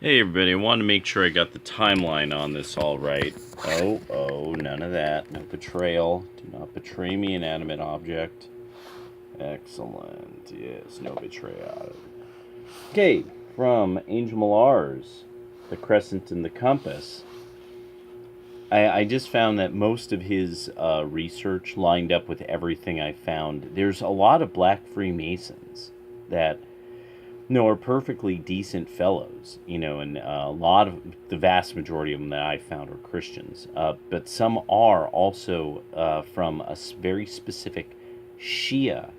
Hey everybody, I want to make sure I got the timeline on this all right. Oh, none of that. No betrayal. Do not betray me, inanimate object. Excellent. Yes, no betrayal. Okay, from Angel Millar's The Crescent and the Compass. I just found that most of his research lined up with everything I found. There's a lot of black Freemasons that are perfectly decent fellows, and a lot of the vast majority of them that I found are Christians. But some are also from a very specific Shia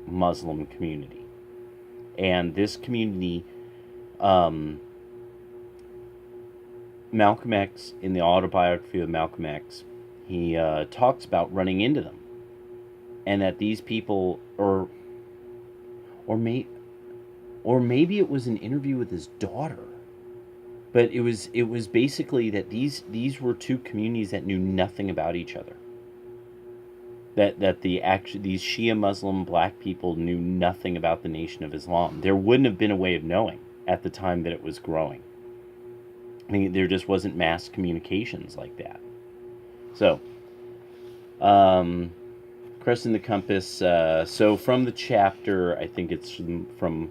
Muslim community. And this community, Malcolm X, in the autobiography of Malcolm X, he talks about running into them. And that these people, or maybe it was an interview with his daughter, but it was basically that these were two communities that knew nothing about each other. That these Shia Muslim black people knew nothing about the Nation of Islam. There wouldn't have been a way of knowing at the time that it was growing. I mean, there just wasn't mass communications like that. So, Crescent the Compass. So from the chapter, I think it's from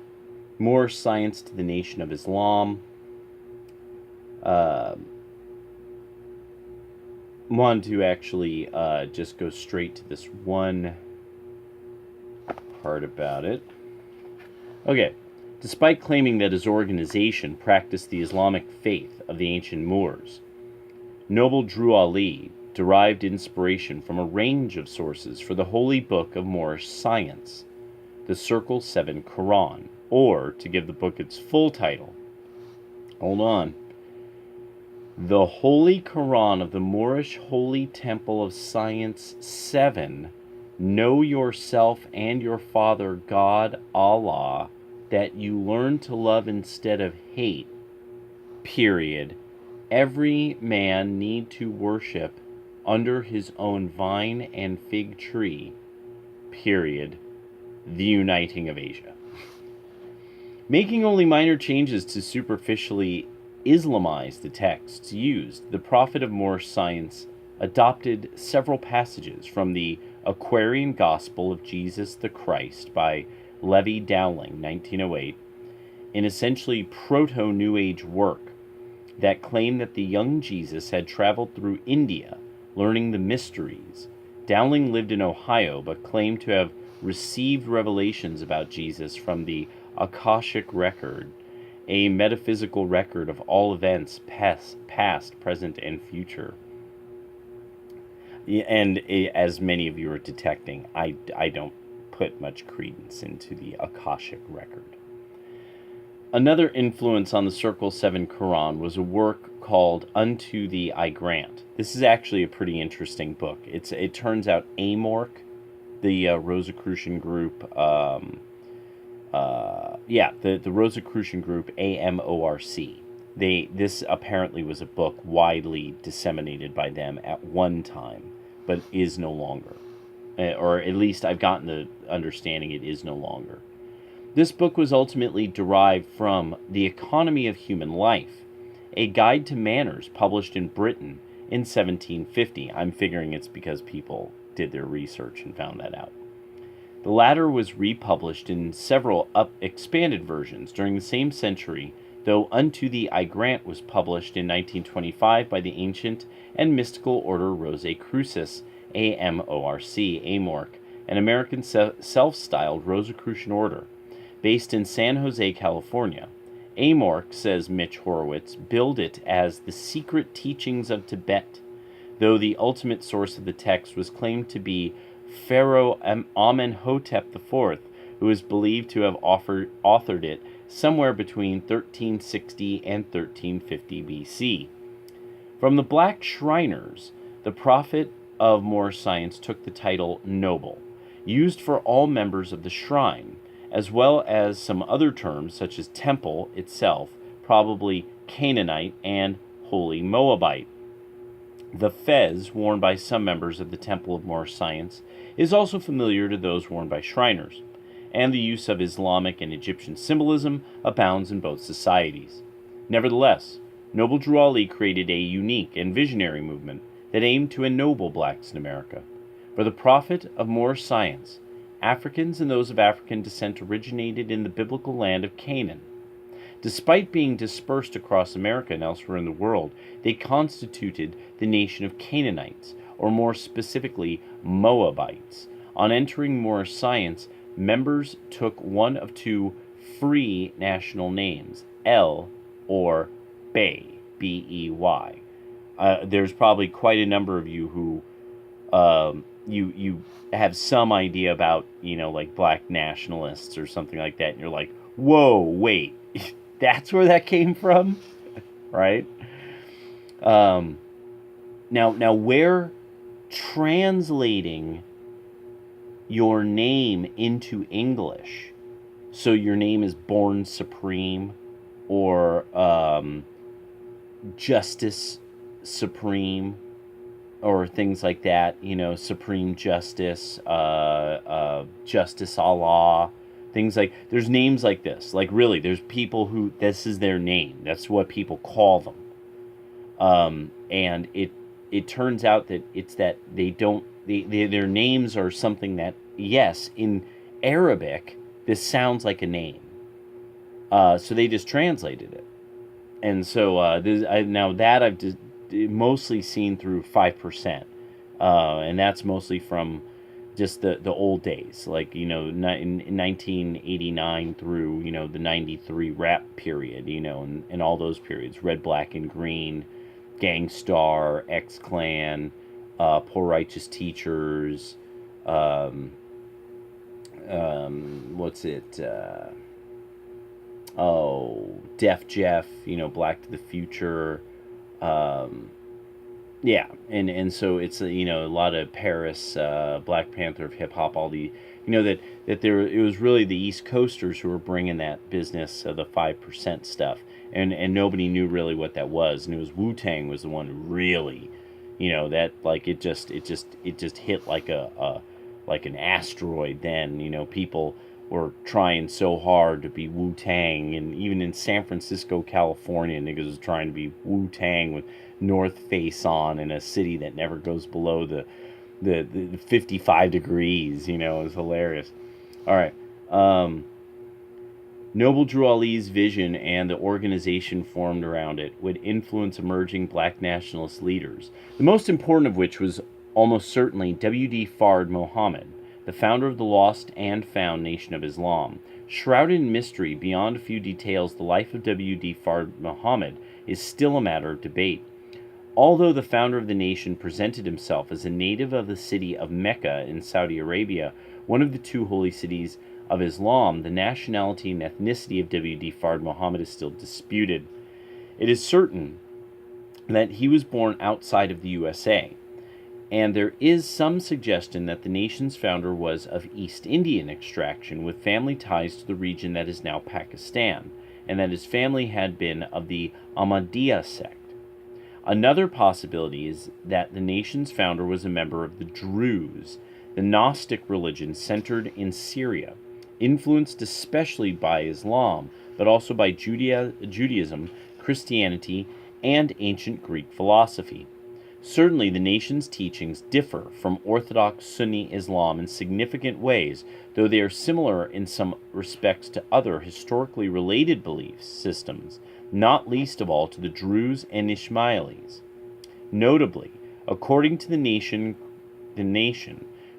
Moorish Science to the Nation of Islam. Want to actually just go straight to this one part about it. Okay. Despite claiming that his organization practiced the Islamic faith of the ancient Moors, Noble Drew Ali derived inspiration from a range of sources for the holy book of Moorish science, the Circle 7 Quran, or, to give the book its full title, The Holy Quran of the Moorish Holy Temple of Science 7, Know Yourself and Your Father God Allah, that you learn to love instead of hate, period. Every man need to worship under his own vine and fig tree, period. The Uniting of Asia. Making only minor changes to superficially Islamize the texts used, the prophet of Moorish science adopted several passages from the Aquarian Gospel of Jesus the Christ by Levi Dowling, 1908, an essentially proto-New Age work that claimed that the young Jesus had traveled through India, learning the mysteries. Dowling lived in Ohio, but claimed to have received revelations about Jesus from the Akashic Record, a metaphysical record of all events past, present, and future. And as many of you are detecting, I don't put much credence into the Akashic Record. Another influence on the Circle 7 Quran was a work called Unto Thee I Grant. This is actually a pretty interesting book. It turns out Amorc, the Rosicrucian group, the Rosicrucian group, AMORC. This apparently was a book widely disseminated by them at one time, but is no longer. Or at least I've gotten the understanding it is no longer. This book was ultimately derived from The Economy of Human Life, a guide to manners published in Britain in 1750. I'm figuring it's because people did their research and found that out. The latter was republished in several expanded versions during the same century, though Unto Thee I Grant was published in 1925 by the Ancient and Mystical Order Rosicrucis, AMORC, an American self-styled Rosicrucian order, based in San Jose, California. Amorc, says Mitch Horowitz, billed it as the secret teachings of Tibet, though the ultimate source of the text was claimed to be Pharaoh Amenhotep IV, who is believed to have authored it somewhere between 1360 and 1350 BC. From the Black Shriners, the prophet of Moorish science took the title Noble, used for all members of the shrine, as well as some other terms such as temple itself, probably Canaanite and holy Moabite. The fez, worn by some members of the Temple of Moorish Science, is also familiar to those worn by Shriners, and the use of Islamic and Egyptian symbolism abounds in both societies. Nevertheless, Noble Drew Ali created a unique and visionary movement that aimed to ennoble blacks in America. For the profit of Moorish science, Africans and those of African descent originated in the biblical land of Canaan. Despite being dispersed across America and elsewhere in the world, they constituted the nation of Canaanites, or more specifically, Moabites. On entering Moorish science, members took one of two free national names, El or Bey, B-E-Y. There's probably quite a number of you who you have some idea about, like black nationalists or something like that, and you're like, whoa, wait, that's where that came from, right? Now, where translating your name into English, so your name is Born Supreme, or Justice Supreme, or things like that, Supreme Justice, Justice Allah, things like, there's names like this. Like, really, there's people who, this is their name. That's what people call them. And it turns out that it's that their names are something that, yes, in Arabic, this sounds like a name. So they just translated it. And so now that I've mostly seen through 5%. And that's mostly from just the old days, like, in 1989 through, the 93 rap period, and all those periods, Red, Black, and Green, Gang Starr, X-Clan, Poor Righteous Teachers, Def Jeff, Black to the Future, yeah, and so it's a lot of Paris, Black Panther of hip hop, all the that it was really the East Coasters who were bringing that business, the 5% stuff, and nobody knew really what that was, and it was Wu-Tang was the one who really, that like it just hit like like an asteroid. Then people were trying so hard to be Wu-Tang, and even in San Francisco, California, niggas was trying to be Wu-Tang with North Face on in a city that never goes below the 55 degrees. It was hilarious. All right. Noble Drew Ali's vision and the organization formed around it would influence emerging black nationalist leaders, the most important of which was almost certainly W.D. Fard Muhammad, the founder of the lost and found Nation of Islam. Shrouded in mystery beyond a few details, the life of W.D. Fard Muhammad is still a matter of debate. Although the founder of the nation presented himself as a native of the city of Mecca in Saudi Arabia, one of the two holy cities of Islam, the nationality and ethnicity of W.D. Fard Muhammad is still disputed. It is certain that he was born outside of the USA, and there is some suggestion that the nation's founder was of East Indian extraction with family ties to the region that is now Pakistan, and that his family had been of the Ahmadiyya sect. Another possibility is that the nation's founder was a member of the Druze, the Gnostic religion centered in Syria, influenced especially by Islam, but also by Judaism, Christianity, and ancient Greek philosophy. Certainly, the nation's teachings differ from Orthodox Sunni Islam in significant ways, though they are similar in some respects to other historically related belief systems, not least of all to the Druze and Ismailis. Notably, according to the nation,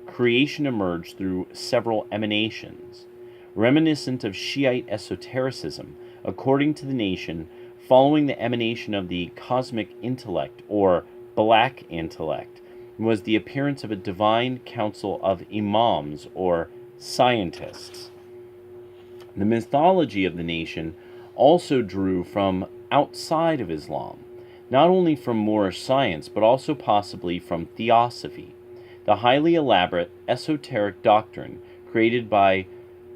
creation emerged through several emanations, reminiscent of Shiite esotericism. According to the nation, following the emanation of the cosmic intellect, or black intellect, was the appearance of a divine council of imams, or scientists. The mythology of the nation also drew from outside of Islam, not only from Moorish science, but also possibly from theosophy, the highly elaborate esoteric doctrine created by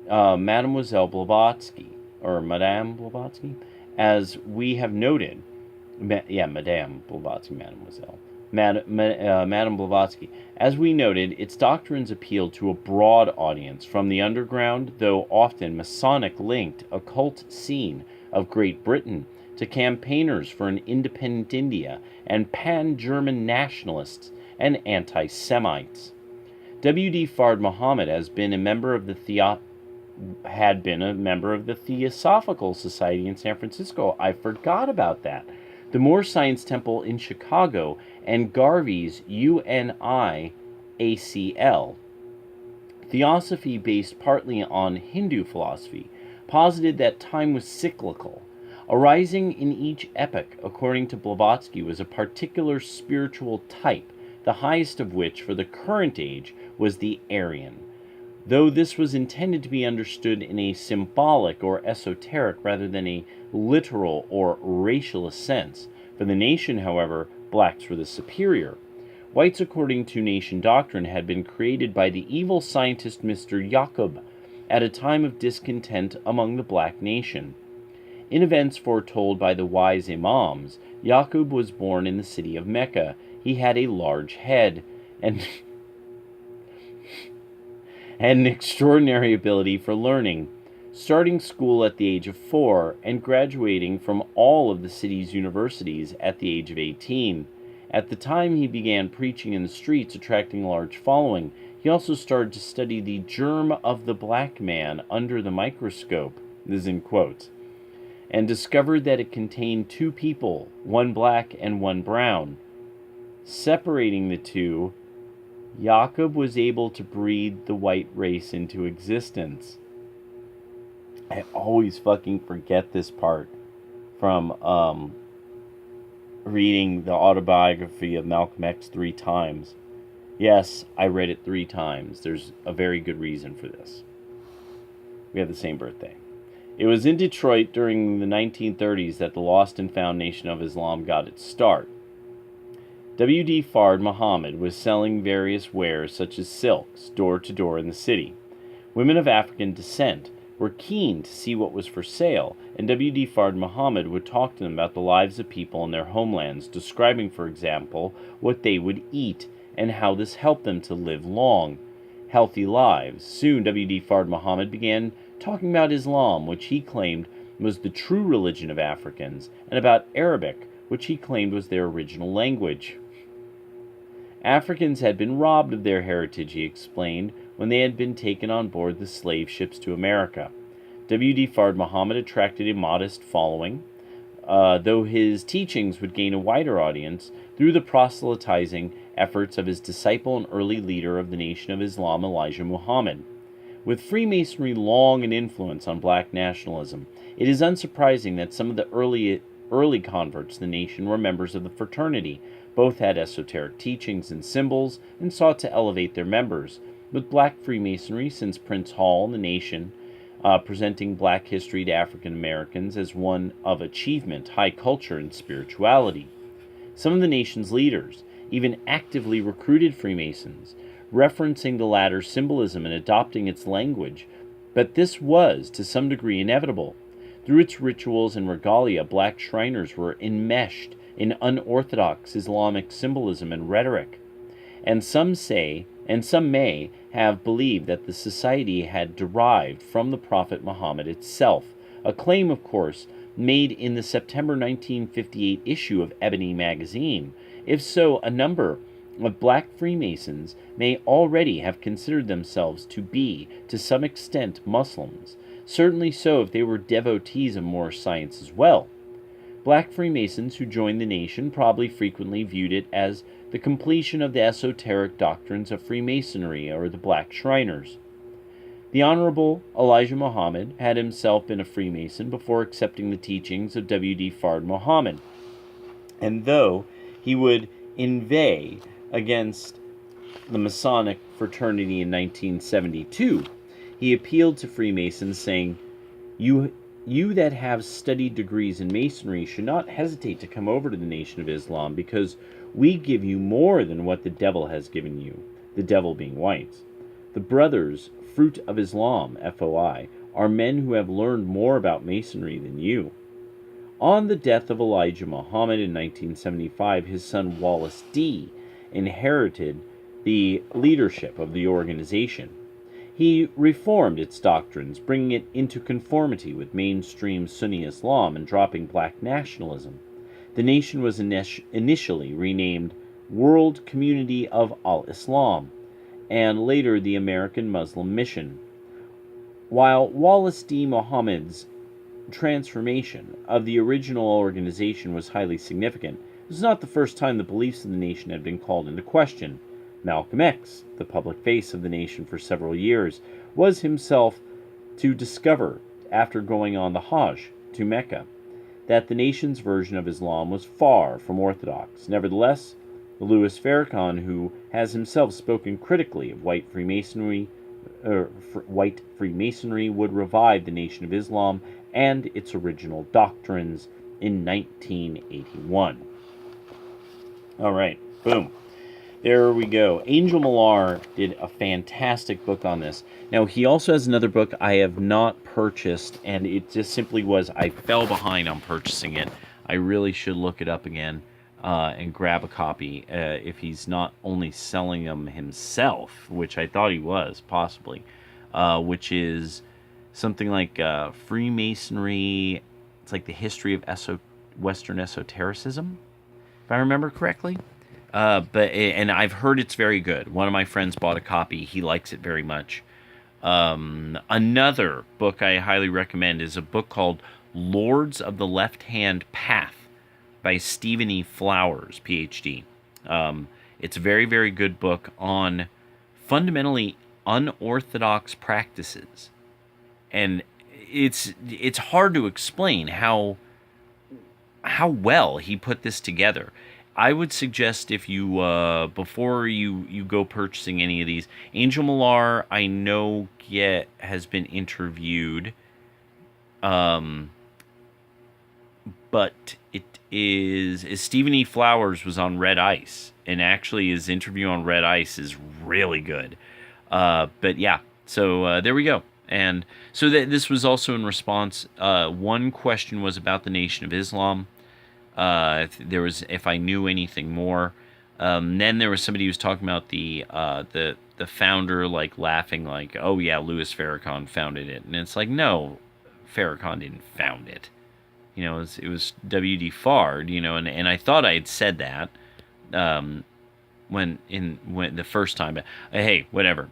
Mademoiselle Blavatsky, or Madame Blavatsky, as we have noted. Madame Blavatsky, Mademoiselle. Madame Blavatsky. As we noted, its doctrines appealed to a broad audience, from the underground, though often Masonic-linked, occult scene of Great Britain to campaigners for an independent India and pan-German nationalists and anti-Semites. W.D. Fard Muhammad had been a member of the Theosophical Society in San Francisco. I forgot about that. The Moore Science Temple in Chicago, and Garvey's UNIACL. Theosophy, based partly on Hindu philosophy, posited that time was cyclical. Arising in each epoch, according to Blavatsky, was a particular spiritual type, the highest of which for the current age was the Aryan, though this was intended to be understood in a symbolic or esoteric rather than a literal or racialist sense. For the nation, however, blacks were the superior. Whites, according to nation doctrine, had been created by the evil scientist Mr. Yaqub at a time of discontent among the black nation. In events foretold by the wise imams, Yaqub was born in the city of Mecca. He had a large head and an extraordinary ability for learning, starting school at the age of 4 and graduating from all of the city's universities at the age of 18. At the time he began preaching in the streets, attracting a large following. He also started to study the germ of the black man under the microscope, this is in quotes, and discovered that it contained 2 people, one black and one brown. Separating the two, Yaqub was able to breed the white race into existence. I always fucking forget this part from reading the autobiography of Malcolm X 3 times. Yes, I read it 3 times. There's a very good reason for this. We have the same birthday. It was in Detroit during the 1930s that the lost and found Nation of Islam got its start. W.D. Fard Muhammad was selling various wares such as silks door to door in the city. Women of African descent were keen to see what was for sale, and W.D. Fard Muhammad would talk to them about the lives of people in their homelands, describing, for example, what they would eat and how this helped them to live long, healthy lives. Soon, W.D. Fard Muhammad began talking about Islam, which he claimed was the true religion of Africans, and about Arabic, which he claimed was their original language. Africans had been robbed of their heritage, he explained, when they had been taken on board the slave ships to America. W.D. Fard Muhammad attracted a modest following, though his teachings would gain a wider audience through the proselytizing efforts of his disciple and early leader of the Nation of Islam, Elijah Muhammad. With Freemasonry long an influence on black nationalism, it is unsurprising that some of the early converts to the nation were members of the fraternity. Both had esoteric teachings and symbols and sought to elevate their members. With black Freemasonry, since Prince Hall and the nation, presenting black history to African Americans as one of achievement, high culture, and spirituality. Some of the nation's leaders even actively recruited Freemasons, referencing the latter's symbolism and adopting its language, but this was, to some degree, inevitable. Through its rituals and regalia, black Shriners were enmeshed in unorthodox Islamic symbolism and rhetoric, and some may have believed that the society had derived from the Prophet Muhammad itself, a claim, of course, made in the September 1958 issue of Ebony magazine. If so, a number of black Freemasons may already have considered themselves to be, to some extent, Muslims, certainly so if they were devotees of Moorish science as well. Black Freemasons who joined the nation probably frequently viewed it as the completion of the esoteric doctrines of Freemasonry or the Black Shriners. The Honorable Elijah Muhammad had himself been a Freemason before accepting the teachings of W.D. Fard Muhammad, and though he would inveigh against the Masonic fraternity in 1972, he appealed to Freemasons, saying, You that have studied degrees in Masonry should not hesitate to come over to the Nation of Islam, because we give you more than what the devil has given you, the devil being whites. The brothers, Fruit of Islam, FOI, are men who have learned more about Masonry than you. On the death of Elijah Muhammad in 1975, his son Wallace D. inherited the leadership of the organization. He reformed its doctrines, bringing it into conformity with mainstream Sunni Islam and dropping black nationalism. The nation was initially renamed World Community of Al-Islam, and later the American Muslim Mission. While Wallace D. Muhammad's transformation of the original organization was highly significant, it was not the first time the beliefs of the nation had been called into question. Malcolm X, the public face of the nation for several years, was himself to discover, after going on the Hajj to Mecca, that the nation's version of Islam was far from orthodox. Nevertheless, Louis Farrakhan, who has himself spoken critically of white Freemasonry, would revive the Nation of Islam and its original doctrines in 1981. All right, boom. There we go. Angel Millar did a fantastic book on this. Now, he also has another book I have not purchased, and it just simply was, I fell behind on purchasing it. I really should look it up again and grab a copy if he's not only selling them himself, which I thought he was, possibly, which is something like Freemasonry. It's like the history of Western esotericism, if I remember correctly. And I've heard it's very good. One of my friends bought a copy. He likes it very much. Another book I highly recommend is a book called Lords of the Left-Hand Path by Stephen E. Flowers, PhD. It's a very, very good book on fundamentally unorthodox practices. And it's hard to explain how well he put this together. I would suggest if you, before you go purchasing any of these, Angel Millar, I know has been interviewed, but it is Stephen E. Flowers was on Red Ice, and actually his interview on Red Ice is really good. But yeah, so there we go. And so this was also in response. One question was about the Nation of Islam. If I knew anything more. Then there was somebody who was talking about the founder, like laughing, like, oh yeah, Louis Farrakhan founded it, and it's like, no, Farrakhan didn't found it. You know, it was W.D. Fard. You know, and I thought I had said that when the first time, but hey, whatever.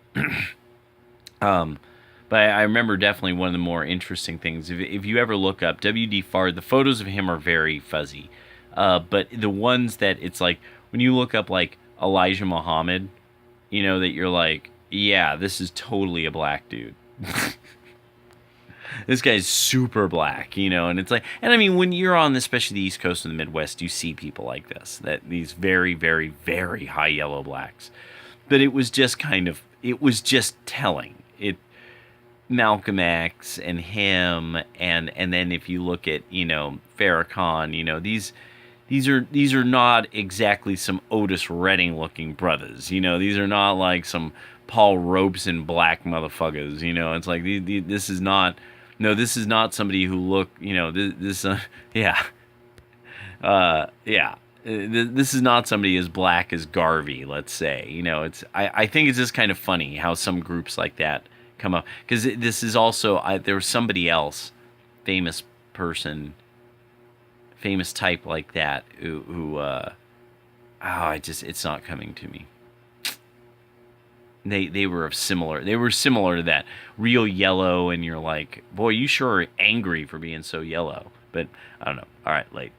But I remember definitely one of the more interesting things. If you ever look up W.D. Fard, the photos of him are very fuzzy. But the ones that it's like, when you look up like Elijah Muhammad, you know, that you're like, yeah, this is totally a black dude. This guy's super black, you know, and it's like, and I mean, when you're on, especially the East Coast and the Midwest, you see people like this, these very, very, very high yellow blacks. But it was just telling. Malcolm X and him, and then if you look at, you know, Farrakhan, you know, these are not exactly some Otis Redding looking brothers, you know, these are not like some Paul Robeson black motherfuckers, you know, it's like this is not somebody who this is not somebody as black as Garvey, let's say, you know. I think it's just kind of funny how some groups like that come up, because this is also, there was somebody else, famous type like that who it's not coming to me. They were similar to that, real yellow, and you're like, boy, you sure are angry for being so yellow. But I don't know. All right, late.